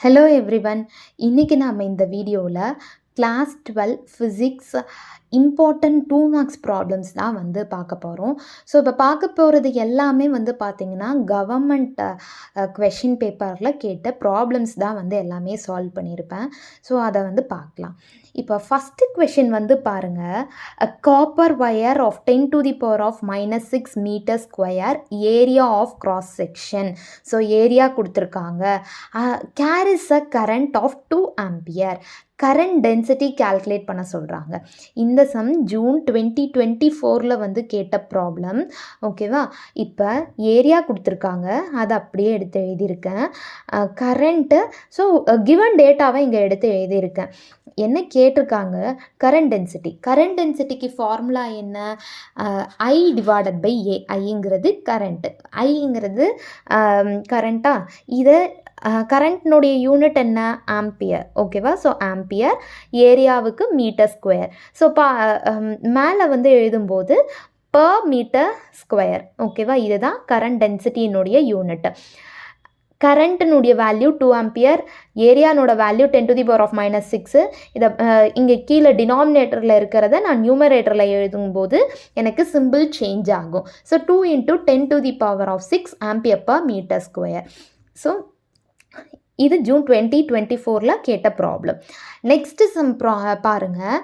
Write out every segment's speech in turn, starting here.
Hello everyone. இன்றைக்கி நாம் இந்த வீடியோவில் class 12 physics important 2 marks problems தான் வந்து பார்க்க போகிறோம். ஸோ இப்போ பார்க்க போகிறது எல்லாமே வந்து பார்த்திங்கன்னா கவர்மெண்ட் கொஷின் பேப்பரில் கேட்ட ப்ராப்ளம்ஸ் தான் வந்து எல்லாமே சால்வ் பண்ணியிருப்பேன். ஸோ அதை வந்து பார்க்கலாம். இப்போ ஃபஸ்ட்டு கொஷின் வந்து பாருங்கள், a copper wire of 10 to the power of -6 metre square area of cross section. So area கொடுத்துருக்காங்க. Carries a current of 2 ampere. Current density calculate பண்ண சொல்கிறாங்க. இந்த சம் ஜூன் 2024 வந்து கேட்ட ப்ராப்ளம். ஓகேவா? இப்போ ஏரியா கொடுத்துருக்காங்க, அதை அப்படியே எடுத்து எழுதியிருக்கேன். கரண்ட்டு, ஸோ கிவன் டேட்டாவை இங்கே எடுத்து எழுதியிருக்கேன். என்ன கேட்டிருக்காங்க? Current density. கரண்ட் டென்சிட்டிக்கு ஃபார்முலா என்ன? I divided by A. ஐங்கிறது கரண்ட்டு, ஐங்கிறது கரண்ட்டாக. இதை கரண்ட்னுடைய யூனிட் என்ன? ஆம்பியர். ஓகேவா? ஸோ ஆம்பியர், ஏரியாவுக்கு மீட்டர் ஸ்கொயர். ஸோ மேலே வந்து எழுதும்போது பர் மீட்டர் ஸ்கொயர். ஓகேவா? இதுதான் கரண்ட் டென்சிட்டியினுடைய யூனிட். கரண்ட்டினுடைய வேல்யூ 2 ஆம்பியர், ஏரியானோட value 10 to the power of -6. இதை இங்கே கீழே டினாமினேட்டரில் இருக்கிறத நான் நியூமரேட்டரில் எழுதும்போது எனக்கு சிம்பிள் சேஞ்ச் ஆகும். So 2 × 10 to the power of 6 ampere per metre square. So இது ஜூன் 2024 கேட்ட ப்ராப்ளம். நெக்ஸ்ட்டு சம் பாருங்கள்,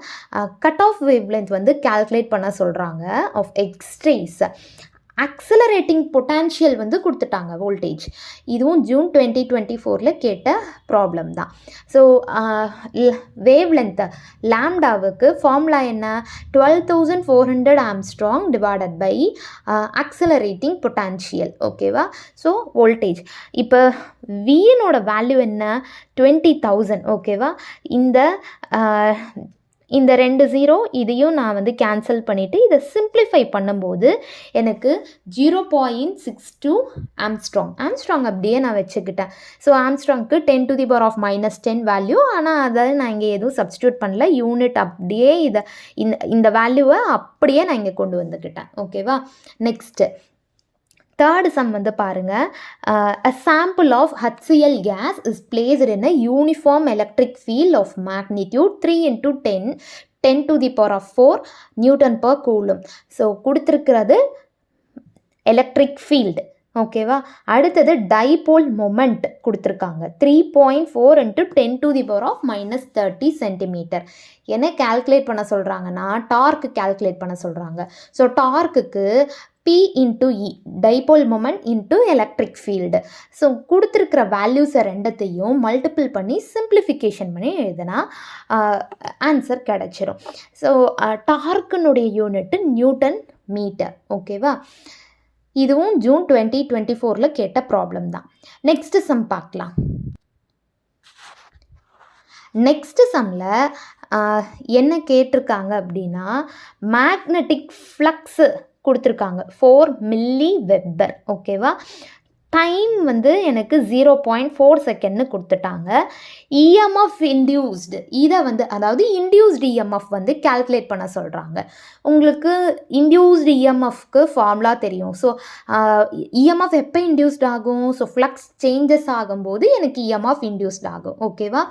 கட் ஆஃப் வேவ் லென்த் வந்து கால்குலேட் பண்ண சொல்கிறாங்க ஆஃப் எக்ஸ்ரேஸ். அக்ஸலரேட்டிங் பொட்டான்ஷியல் வந்து கொடுத்துட்டாங்க, வோல்டேஜ். இதுவும் ஜூன் 2024 கேட்ட ப்ராப்ளம் தான். ஸோ வேவ் லென்த்து லாம்டாவுக்கு ஃபார்முலா என்ன? 12,400 ஆம்ஸ்ட்ராங் டிவைடட் பை அக்ஸலரேட்டிங் பொட்டான்ஷியல். ஓகேவா? So voltage. இப்போ வியினோட வேல்யூ என்ன? 20,000. ஓகேவா? இந்த 2 0 இதையும் நான் வந்து கேன்சல் பண்ணிவிட்டு இதை சிம்பிளிஃபை பண்ணும்போது எனக்கு 0.62 ஆம்ஸ்ட்ராங் அப்படியே நான் வச்சுக்கிட்டேன். ஸோ ஆம்ஸ்ட்ராங்க்கு 10 to the power of -10 value. ஆனால் அதை நான் இங்கே எதுவும் சப்ஸ்டியூட் பண்ணல, யூனிட் அப்படியே இதை இந்த வேல்யூவை அப்படியே நான் இங்கே கொண்டு வந்துக்கிட்டேன். ஓகேவா? நெக்ஸ்ட்டு தேர்டு சம் வந்து பாருங்கள், a sample of HCl gas is placed in a uniform electric field of magnitude 3 × 10 to the power of 4 Newton per coulomb. So கொடுத்துருக்கிறது எலக்ட்ரிக் ஃபீல்டு. ஓகேவா? அடுத்தது டைபோல் மொமெண்ட் கொடுத்துருக்காங்க 3.4 × 10 to the power of -30 centimetre. என்ன calculate பண்ண சொல்கிறாங்கன்னா torque calculate பண்ண சொல்கிறாங்க. So டார்க்குக்கு P × E, dipole moment into electric field. So கொடுத்துருக்கிற வேல்யூஸை ரெண்டத்தையும் மல்டிபிள் பண்ணி சிம்பிளிஃபிகேஷன் பண்ணி எழுதுனா ஆன்சர் கிடச்சிரும். ஸோ டார்க்குனுடைய யூனிட்டு நியூட்டன் மீட்டர். ஓகேவா? இதுவும் ஜூன் 2024 கேட்ட ப்ராப்ளம் தான். நெக்ஸ்ட்டு சம் பார்க்கலாம். நெக்ஸ்ட்டு சம்மில் என்ன கேட்டிருக்காங்க அப்படின்னா, மேக்னெட்டிக் ஃப்ளக்ஸு கொடுத்துருக்காங்க 4 மில்லி வெப்பர். ஓகேவா? டைம் வந்து எனக்கு 0.4 செகண்ட்னு கொடுத்துட்டாங்க. இஎம்எஃப் இன்டியூஸ்டு, இதை வந்து அதாவது இன்டியூஸ்டு இஎம்எஃப் வந்து கால்குலேட் பண்ண சொல்கிறாங்க. உங்களுக்கு இன்டியூஸ்டு இஎம்எஃப்க்கு ஃபார்முலா தெரியும். ஸோ இஎம்எஃப் எப்போ இன்டியூஸ்ட் ஆகும்? ஸோ ஃப்ளக்ஸ் சேஞ்சஸ் ஆகும்போது எனக்கு இஎம்எஃப் இன்டியூஸ்ட் ஆகும். ஓகேவா?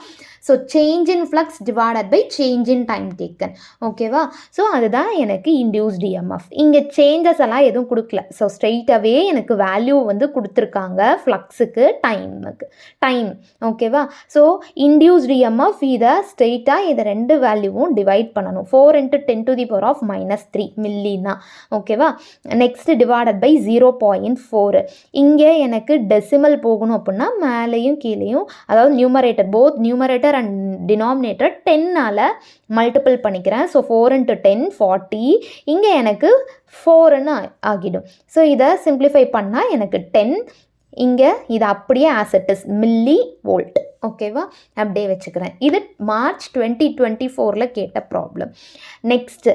So change in flux divided by change in time taken. ஓகேவா? ஸோ அதுதான் எனக்கு இன்டியூஸ்டு இஎம்எஃப். இங்கே சேஞ்சஸ் எல்லாம் எதுவும் கொடுக்கல. ஸோ ஸ்ட்ரெயிட்டாகவே எனக்கு வேல்யூ வந்து கொடுத்துருக்காங்க ஃப்ளக்ஸுக்கு, டைம். ஓகேவா? ஸோ இன்டியூஸ்டு இஎம்எஃப் இதை ஸ்ட்ரெயிட்டாக இதை ரெண்டு வேல்யூவும் டிவைட் பண்ணணும். 4 × 10 to the power of -3 மில்லினா. ஓகேவா? Next divided by 0.4. இங்கே எனக்கு டெசிமல் போகணும் அப்படின்னா மேலேயும் கீழேயும், அதாவது numerator, both numerator and denominator 10ஆல் மல்டிபிள் பண்ணிக்கிறேன். ஸோ 4 × 10 40. இங்கே எனக்கு 4ன்னு ஆகிடும். ஸோ இதை சிம்பிளிஃபை பண்ணால் எனக்கு 10. இங்கே இது அப்படியே as it is millivolt. ஓகேவா? அப்படியே வச்சுக்கிறேன். இது மார்ச் 2024 கேட்ட problem. Next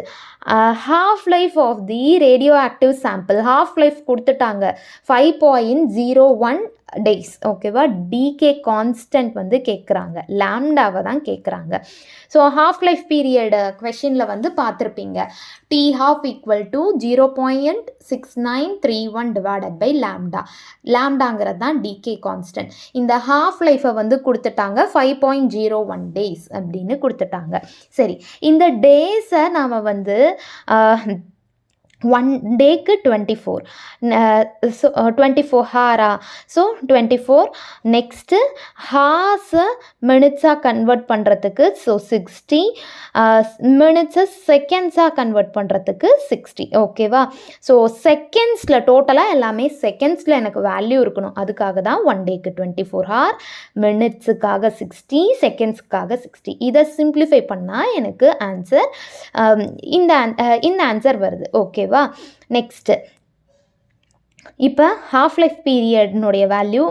half life of the radioactive sample. Half life கொடுத்துட்டாங்க 5.01 டேஸ். ஓகேவா? டிகே கான்ஸ்டன்ட் வந்து கேட்குறாங்க. லாம்டாவை தான் கேட்குறாங்க. ஸோ ஹாஃப் லைஃப் பீரியட் கொஷினில் வந்து பார்த்துருப்பீங்க. T half equal to 0.6931 divided by lambda. லாம்டாங்கிறது தான் டிகே கான்ஸ்டன்ட். இந்த ஹாஃப் லைஃபை வந்து கொடுத்துட்டாங்க 5.01 டேஸ் அப்படின்னு கொடுத்துட்டாங்க. சரி, இந்த டேஸை நாம் வந்து 1 டேக்கு 24, ஸோ 24 ஹாரா, ஸோ 24. நெக்ஸ்ட்டு ஹார்ஸை மினிட்ஸாக கன்வெர்ட் பண்ணுறதுக்கு ஸோ 60, மினிட்ஸை செகண்ட்ஸாக கன்வெர்ட் பண்ணுறதுக்கு 60. ஓகேவா? ஸோ செகண்ட்ஸில் டோட்டலாக எல்லாமே செகண்ட்ஸில் எனக்கு வேல்யூ இருக்கணும். அதுக்காக தான் 1 டேக்கு 24 ஹார், மினிட்ஸுக்காக 60, செகண்ட்ஸுக்காக 60. இதை சிம்பிளிஃபை பண்ணால் எனக்கு ஆன்சர் இந்த ஆன்சர் வருது. ஓகே வா? நெக்ஸ்ட்டு இப்போ ஹாஃப் லைஃப் பீரியட்னுடைய value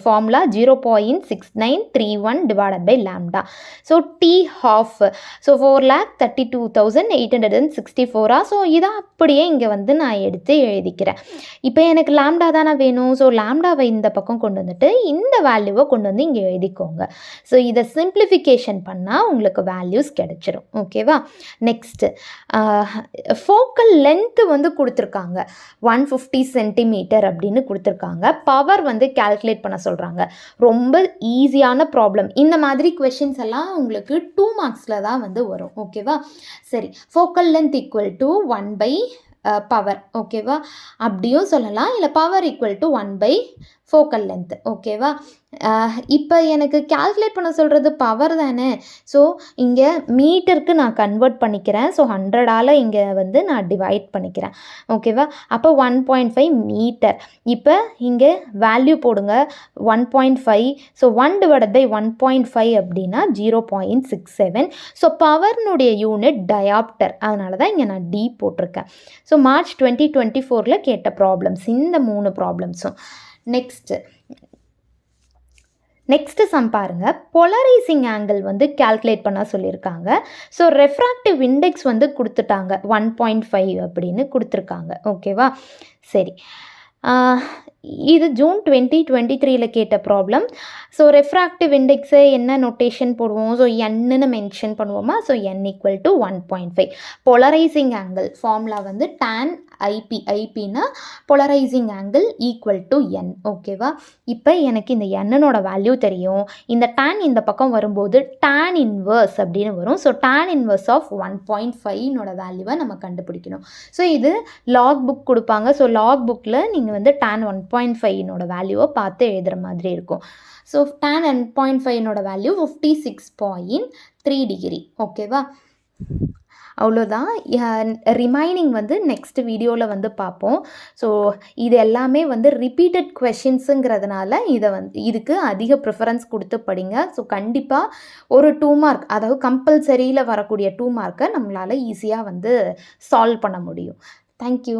formula 0.6931 divided by lambda. So T half so 4,32,864. So இதை அப்படியே இங்கே வந்து நான் எடுத்து எழுதிக்கிறேன். இப்போ எனக்கு லாம்டா தானே வேணும். ஸோ லாம்டாவை இந்த பக்கம் கொண்டு வந்துட்டு இந்த வேல்யூவை கொண்டு வந்து இங்கே எழுதிக்கோங்க. ஸோ இதை சிம்பிளிஃபிகேஷன் பண்ணால் உங்களுக்கு வேல்யூஸ் கிடைச்சிரும். ஓகேவா? நெக்ஸ்ட்டு ஃபோக்கல் லென்த்து வந்து கொடுத்துருக்காங்க 150 சென்டிமீட்டர் அப்படின்னு கொடுத்துருக்காங்க. பவர் வந்து கால்குலேட் பண்ண சொல்கிறாங்க. ரொம்ப ஈஸியான ப்ராப்ளம். இந்த மாதிரி கொஷின்ஸ் எல்லாம் உங்களுக்கு 2 மார்க்ஸில் தான் வந்து வரும். ஓகேவா? சரி, focal length equal to 1 by power. ஓகேவா? அப்படியும் சொல்லலாம். இல்லை power equal to 1 by focal length. ஓகேவா? இப்போ எனக்கு கால்குலேட் பண்ண சொல்கிறது பவர் தானே. ஸோ இங்கே மீட்டருக்கு நான் கன்வெர்ட் பண்ணிக்கிறேன். ஸோ 100ஆல் இங்கே வந்து நான் டிவைட் பண்ணிக்கிறேன். ஓகேவா? அப்போ 1.5 மீட்டர். இப்போ இங்கே வேல்யூ போடுங்க 1.5. ஸோ 1 டிவைடட் பை 1.5 அப்படின்னா 0.67. ஸோ பவர்னுடைய யூனிட் டயாப்டர். அதனால தான் இங்கே நான் டி போட்டிருக்கேன். ஸோ மார்ச் 2024 கேட்ட ப்ராப்ளம்ஸ் இந்த 3 ப்ராப்ளம்ஸும். நெக்ஸ்ட்டு சம் பாருங்கள். பொலரைசிங் ஆங்கிள் வந்து கால்குலேட் பண்ண சொல்லியிருக்காங்க. ஸோ ரெஃப்ராக்டிவ் இண்டெக்ஸ் வந்து கொடுத்துட்டாங்க 1.5 அப்படின்னு கொடுத்துருக்காங்க. ஓகேவா? சரி, இது ஜூன் 2023 கேட்ட ப்ராப்ளம். ஸோ ரெஃப்ராக்டிவ் இண்டெக்ஸை என்ன நொட்டேஷன் போடுவோம்? ஸோ என்னன்னு மென்ஷன் பண்ணுவோமா? So n equal to 1.5. Polarising angle formula வந்து tan ஐபி. ஐபின்னா polarising angle equal to n. ஓகேவா? இப்போ எனக்கு இந்த என்னோட வேல்யூ தெரியும். இந்த tan இந்த பக்கம் வரும்போது tan இன்வர்ஸ் அப்படின்னு வரும். ஸோ tan இன்வர்ஸ் ஆஃப் 1.5 வேல்யூவை நம்ம கண்டுபிடிக்கணும். ஸோ இது லாக் புக் கொடுப்பாங்க. ஸோ லாக் புக்கில் நீங்கள் வந்து tan 1.5 வேல்யூவை பார்த்து எழுதுகிற மாதிரி இருக்கும். So tan 1.5 value 56.3 degree. ஓகேவா? அவ்வளோதான். ரிமைனிங் வந்து நெக்ஸ்ட் வீடியோவில் வந்து பார்ப்போம். ஸோ இது எல்லாமே வந்து ரிப்பீட்டட் கொஷின்ஸுங்கிறதுனால இதுக்கு அதிக ப்ரிஃபரன்ஸ் கொடுத்து படிங்க. ஸோ கண்டிப்பாக ஒரு 2 மார்க், அதாவது கம்பல்சரியில் வரக்கூடிய 2 மார்க்கை நம்மளால் ஈஸியாக வந்து சால்வ் பண்ண முடியும். தேங்க்யூ.